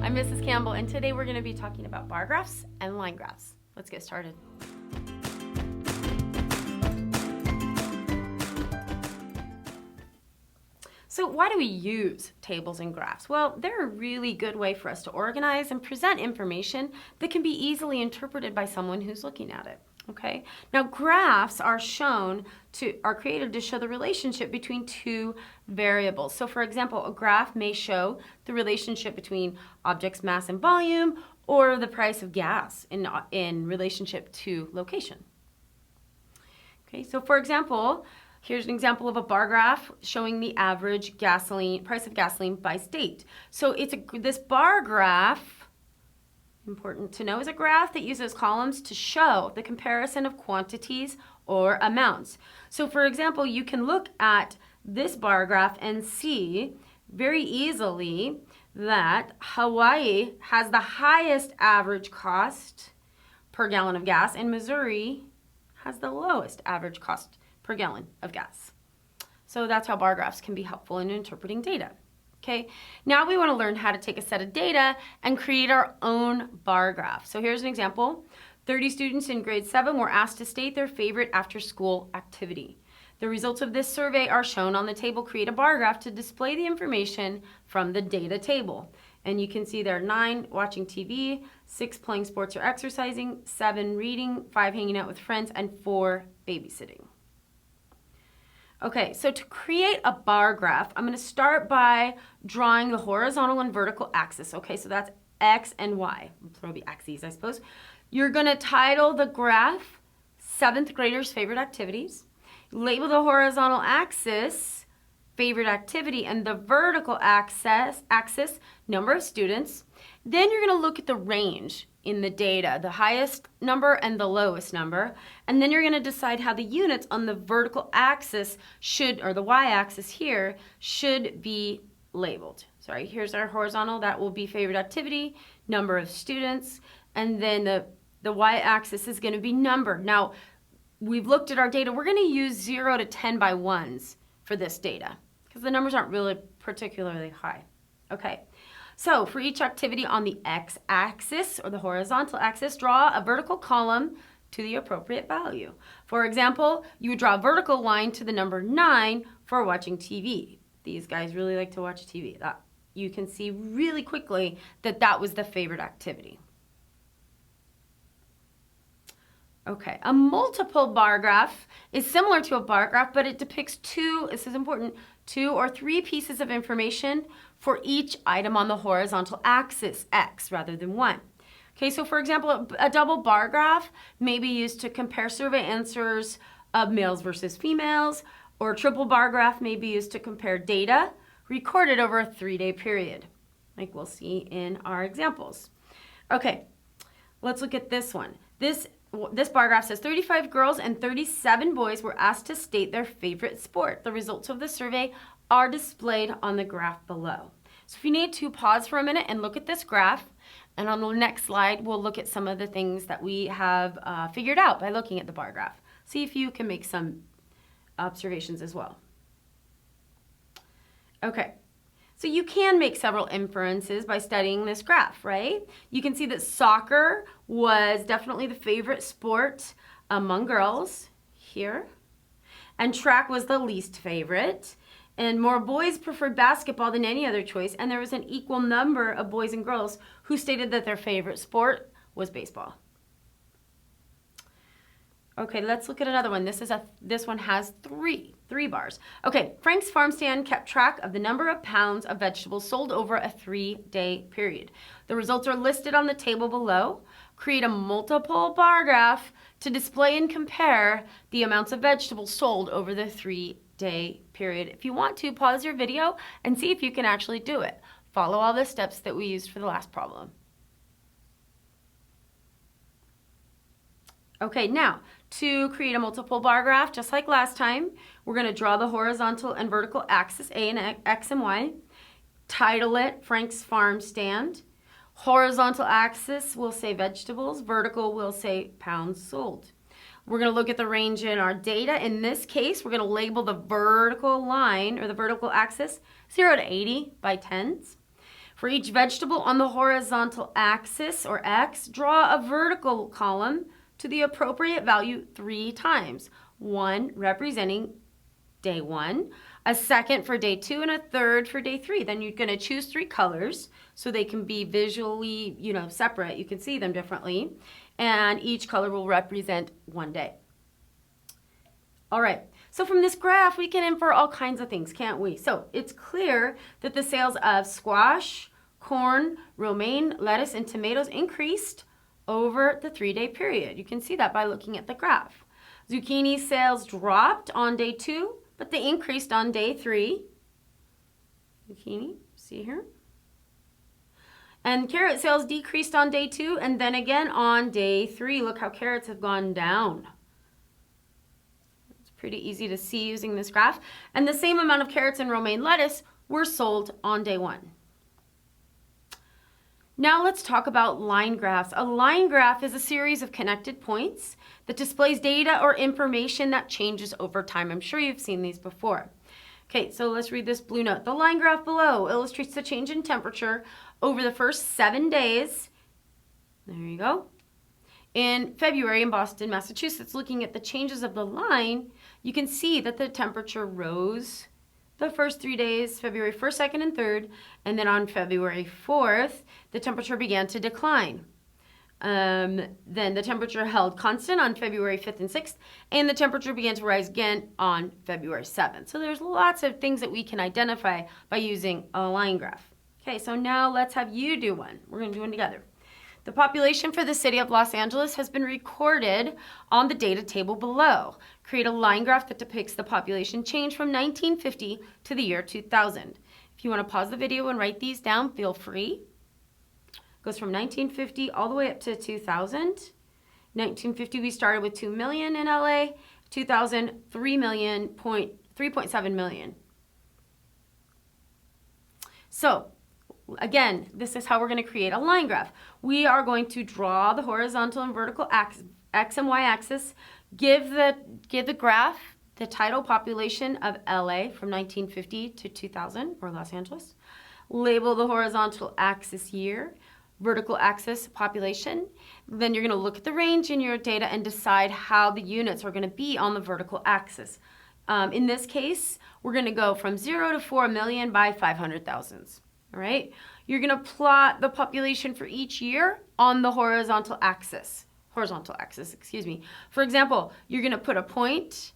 I'm Mrs. Campbell, and today we're going to be talking about bar graphs and line graphs. Let's get started. So why do we use tables and graphs? Well, they're a really good way for us to organize and present information that can be easily interpreted by someone who's looking at it. Okay. Now graphs are created to show the relationship between two variables. So for example, a graph may show the relationship between objects' mass and volume, or the price of gas in relationship to location. Okay, so for example, here's an example of a bar graph showing the average price of gasoline by state. So this bar graph, important to know, is a graph that uses columns to show the comparison of quantities or amounts. So for example, you can look at this bar graph and see very easily that Hawaii has the highest average cost per gallon of gas, and Missouri has the lowest average cost per gallon of gas. So that's how bar graphs can be helpful in interpreting data. Okay, now we want to learn how to take a set of data and create our own bar graph. So here's an example. 30 students in grade 7 were asked to state their favorite after-school activity. The results of this survey are shown on the table. Create a bar graph to display the information from the data table. And you can see there are 9 watching TV, 6 playing sports or exercising, 7 reading, 5 hanging out with friends, and 4 babysitting. Okay, so to create a bar graph, I'm going to start by drawing the horizontal and vertical axis. Okay, so that's X and Y. Throw the axes, I suppose. You're going to title the graph 7th graders' favorite activities. Label the horizontal axis favorite activity and the vertical axis number of students. Then you're going to look at the range in the data, the highest number and the lowest number, and then you're going to decide how the units on the vertical axis or the y-axis here should be labeled. Sorry, here's our horizontal, that will be favorite activity, number of students, and then the y-axis is going to be number. Now, we've looked at our data. We're going to use 0 to 10 by 1s for this data because the numbers aren't really particularly high. Okay. So for each activity on the x-axis or the horizontal axis, draw a vertical column to the appropriate value. For example, you would draw a vertical line to the number 9 for watching TV. These guys really like to watch TV. You can see really quickly that that was the favorite activity. Okay, a multiple bar graph is similar to a bar graph, but it depicts this is important, 2 or 3 pieces of information for each item on the horizontal axis, X, rather than 1. Okay, so for example, a double bar graph may be used to compare survey answers of males versus females, or a triple bar graph may be used to compare data recorded over a 3-day period, like we'll see in our examples. Okay, let's look at this one. This bar graph says 35 girls and 37 boys were asked to state their favorite sport. The results of the survey are displayed on the graph below. So if you need to, pause for a minute and look at this graph, and on the next slide we'll look at some of the things that we have figured out by looking at the bar graph. See if you can make some observations as well. Okay. So you can make several inferences by studying this graph, right? You can see that soccer was definitely the favorite sport among girls here, and track was the least favorite, and more boys preferred basketball than any other choice, and there was an equal number of boys and girls who stated that their favorite sport was baseball. Okay, let's look at another one. This one has three bars. Okay, Frank's farm stand kept track of the number of pounds of vegetables sold over a 3-day period. The results are listed on the table below. Create a multiple bar graph to display and compare the amounts of vegetables sold over the 3-day period. If you want to, pause your video and see if you can actually do it. Follow all the steps that we used for the last problem. Okay, now to create a multiple bar graph, just like last time, we're going to draw the horizontal and vertical axis, A and X and Y. Title it Frank's Farm Stand. Horizontal axis will say vegetables, vertical will say pounds sold. We're going to look at the range in our data. In this case, we're going to label the vertical line or the vertical axis 0 to 80 by tens. For each vegetable on the horizontal axis, or X, draw a vertical column to the appropriate value 3 times. One representing day 1, a second for day 2, and a third for day 3. Then you're going to choose 3 colors so they can be visually, separate. You can see them differently. And each color will represent 1 day. All right. So from this graph, we can infer all kinds of things, can't we? So it's clear that the sales of squash, corn, romaine, lettuce, and tomatoes increased over the 3-day period. You can see that by looking at the graph. Zucchini sales dropped on day 2, but they increased on day 3. Zucchini, see here? And carrot sales decreased on day 2, and then again on day 3. Look how carrots have gone down. It's pretty easy to see using this graph. And the same amount of carrots and romaine lettuce were sold on day 1. Now let's talk about line graphs. A line graph is a series of connected points that displays data or information that changes over time. I'm sure you've seen these before. Okay, so let's read this blue note. The line graph below illustrates the change in temperature over the first 7 days. There you go. In February in Boston, Massachusetts, looking at the changes of the line, you can see that the temperature rose the first 3 days, February 1st, 2nd, and 3rd, and then on February 4th, the temperature began to decline. Then the temperature held constant on February 5th and 6th, and the temperature began to rise again on February 7th. So there's lots of things that we can identify by using a line graph. Okay, so now let's have you do one. We're going to do one together. The population for the city of Los Angeles has been recorded on the data table below. Create a line graph that depicts the population change from 1950 to the year 2000. If you want to pause the video and write these down, feel free. It goes from 1950 all the way up to 2000. 1950 we started with 2 million in LA. 2000, 3.7 million. So, again, this is how we're going to create a line graph. We are going to draw the horizontal and vertical X and Y axis, give the graph the title population of LA from 1950 to 2000, or Los Angeles. Label the horizontal axis year, vertical axis population. Then you're going to look at the range in your data and decide how the units are going to be on the vertical axis. In this case, we're going to go from 0 to 4 million by 500,000. All right, you're going to plot the population for each year on the horizontal axis. For example, you're going to put a point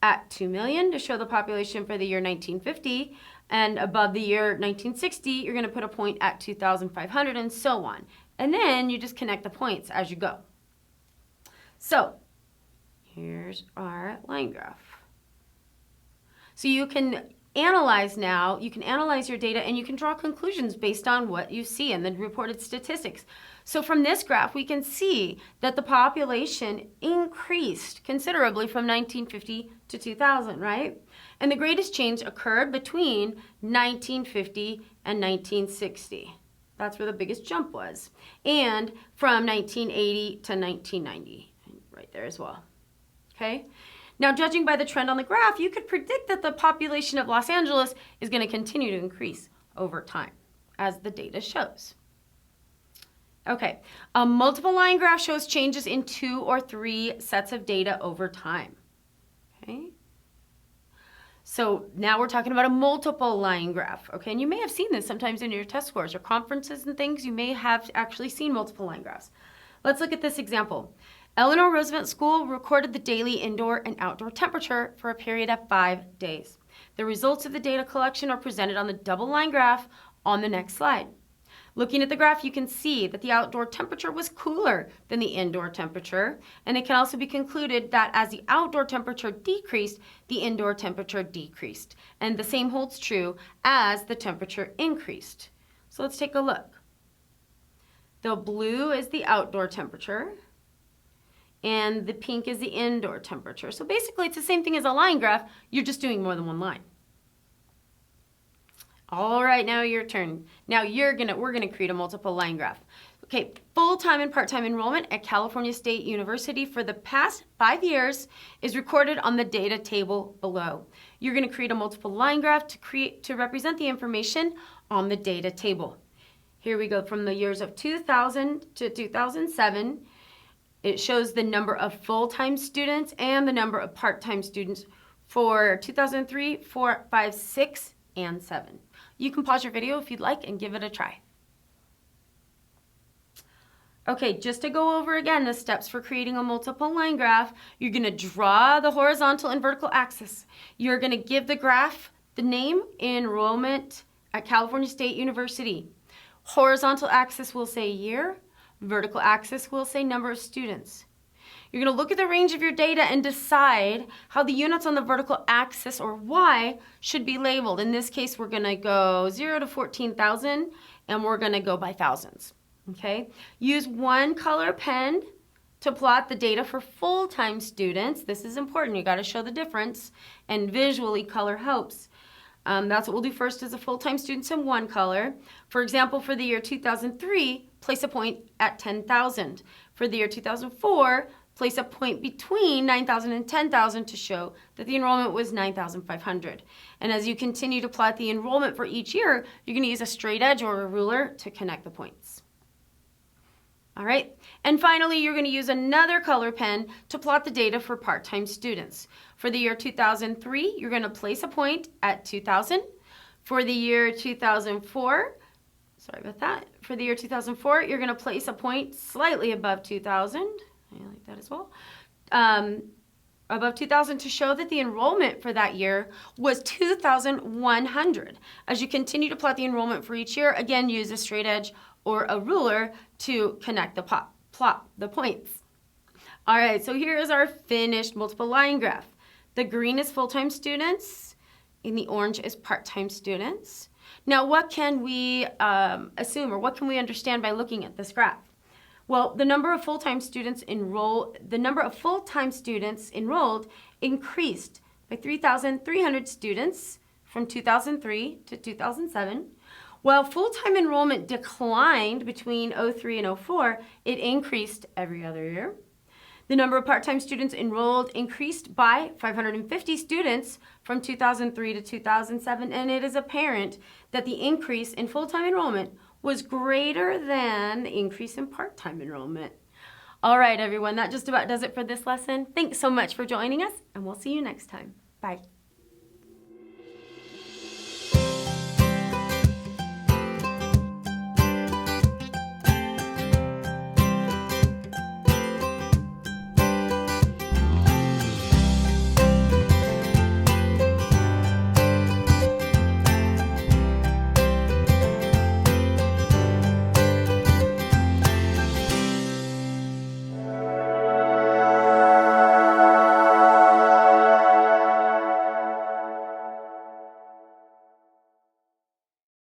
at 2 million to show the population for the year 1950, and above the year 1960, you're going to put a point at 2,500, and so on. And then you just connect the points as you go. So here's our line graph. So you can analyze now, you can analyze your data and you can draw conclusions based on what you see and the reported statistics. So from this graph, we can see that the population increased considerably from 1950 to 2000, right? And the greatest change occurred between 1950 and 1960. That's where the biggest jump was. And from 1980 to 1990, right there as well, okay? Now, judging by the trend on the graph, you could predict that the population of Los Angeles is going to continue to increase over time, as the data shows. Okay, a multiple line graph shows changes in 2 or 3 sets of data over time. Okay, so now we're talking about a multiple line graph. Okay, and you may have seen this sometimes in your test scores or conferences and things. You may have actually seen multiple line graphs. Let's look at this example. Eleanor Roosevelt School recorded the daily indoor and outdoor temperature for a period of 5 days. The results of the data collection are presented on the double line graph on the next slide. Looking at the graph, you can see that the outdoor temperature was cooler than the indoor temperature, and it can also be concluded that as the outdoor temperature decreased, the indoor temperature decreased. And the same holds true as the temperature increased. So let's take a look. The blue is the outdoor temperature, and the pink is the indoor temperature. So basically, it's the same thing as a line graph. You're just doing more than one line. All right, now your turn. Now we're gonna create a multiple line graph. Okay, full-time and part-time enrollment at California State University for the past 5 years is recorded on the data table below. You're going to create a multiple line graph to represent the information on the data table. Here we go from the years of 2000 to 2007. It shows the number of full-time students and the number of part-time students for 2003, 4, 5, 6, and 7. You can pause your video if you'd like and give it a try. Okay, just to go over again the steps for creating a multiple line graph, you're going to draw the horizontal and vertical axis. You're going to give the graph the name enrollment at California State University. Horizontal axis will say year, vertical axis will say number of students. You're going to look at the range of your data and decide how the units on the vertical axis, or Y, should be labeled. In this case, we're going to go 0 to 14,000, and we're going to go by thousands. Okay, use one color pen to plot the data for full-time students. This is important. You got to show the difference, and visually color helps. That's what we'll do first is a full-time students in one color. For example, for the year 2003, place a point at 10,000. For the year 2004, place a point between 9,000 and 10,000 to show that the enrollment was 9,500. And as you continue to plot the enrollment for each year, you're going to use a straight edge or a ruler to connect the points. All right, and finally, you're going to use another color pen to plot the data for part-time students. For the year 2003, you're going to place a point at 2,000. For the year 2004, for the year 2004, you're going to place a point slightly above 2,000. I like that as well. Above 2,000 to show that the enrollment for that year was 2,100. As you continue to plot the enrollment for each year, again, use a straight edge or a ruler to connect the points. All right, so here is our finished multiple line graph. The green is full-time students, and the orange is part-time students. Now, what can we assume, or what can we understand by looking at this graph? Well, the number of full-time students enrolled increased by 3,300 students from 2003 to 2007. While full-time enrollment declined between 2003 and 2004, it increased every other year. The number of part-time students enrolled increased by 550 students from 2003 to 2007, and it is apparent that the increase in full-time enrollment was greater than the increase in part-time enrollment. All right, everyone, that just about does it for this lesson. Thanks so much for joining us, and we'll see you next time. Bye.